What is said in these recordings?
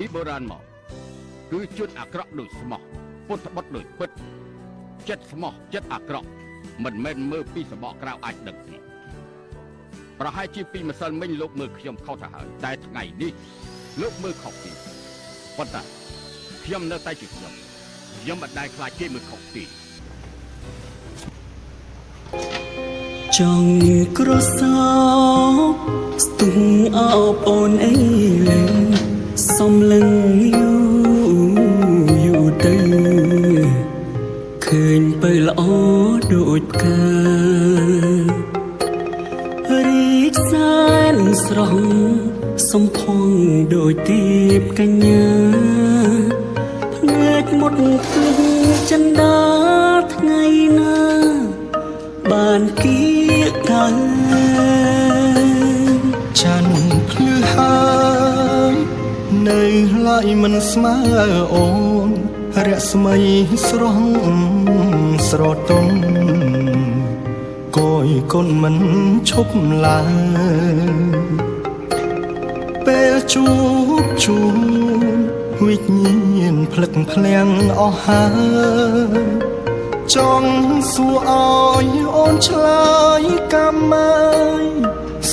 ពីបុរាណមកគឺជនអាក្រក់ដូចស្មោះពុតបុតដូចពិតចិត្តស្មោះចិត្តអាក្រក់មិនមែនមើលពីសបកក្រៅអាចដឹងទេប្រហែលជាពីម្សិលមិញលោកមើលខ្ញុំខុសទៅហើយតែថ្ងៃនេះលោកមើលខុសពីប៉ុន្តែខ្ញុំនៅតែជាខ្ញុំមិនដែលខ្លាចគេមើលខុសទេចង់ក្រសោបស្ទុំអោបអូនអីលេសំលឹងយូរទៅឃើញទៅល្អដូចផ្ការីកសែនស្រស់សំផងដូចទៀបកញ្ញាភ្នែកមុតភ្លឹងចិន្តាថ្ងៃណាបានគៀកទៅច័ន្ទភ្លឺហើយនៅឡើយមិនស្មើអូនរស្មីស្រស់ស្រទន់គយគុណមិនឈប់ឡើយពេលជួបជុំវិញ្ញាណភ្លឹកភ្លាំងអស់ហើយចង់សួរឲ្យអូនឆ្លើយកម្មម៉ាយ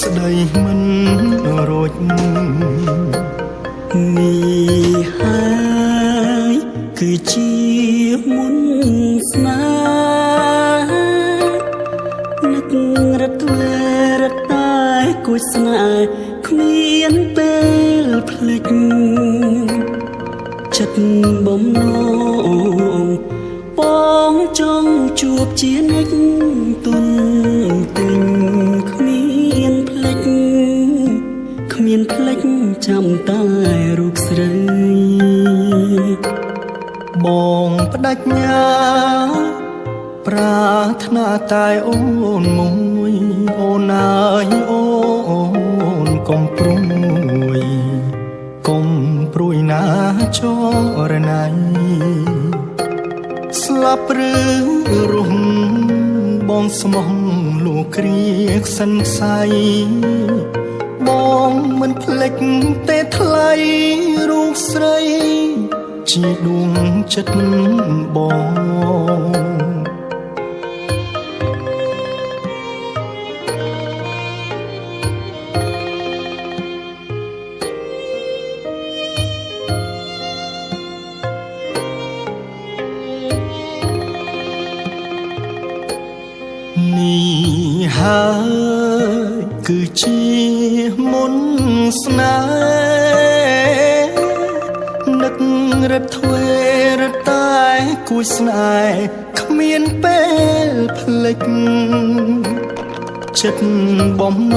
ស្ដីមិនរួចនេះហើយគឺជាមុនស្នេហ៍នឹករត់ទ្វេរត់តែគួចស្នេហ៍គ្មានពេលភ្លេចចិត្តបំណងបងចង់ជួបជានិច្ចទុនទិញគ្មានភ្លេចចាំតែរូបស្រីបងបដិញ្ញាប្រាថ្នាតែអូនមួយអូនអើយអូនកុំព្រួយណាចរណៃស្លាប់ឬរស់បងស្មោះលោកគ្រាខ្សិនផ្សៃបងមិនភ្លេចទេថ្លៃរូបស្រីជាដួងចិត្តបងនេះហើយគឺជាមុនស្នេហ៍នឹករត់ទ្វេរត់តែគួចស្នេហ៍គ្មានពេលភ្លេចចិត្តបំណង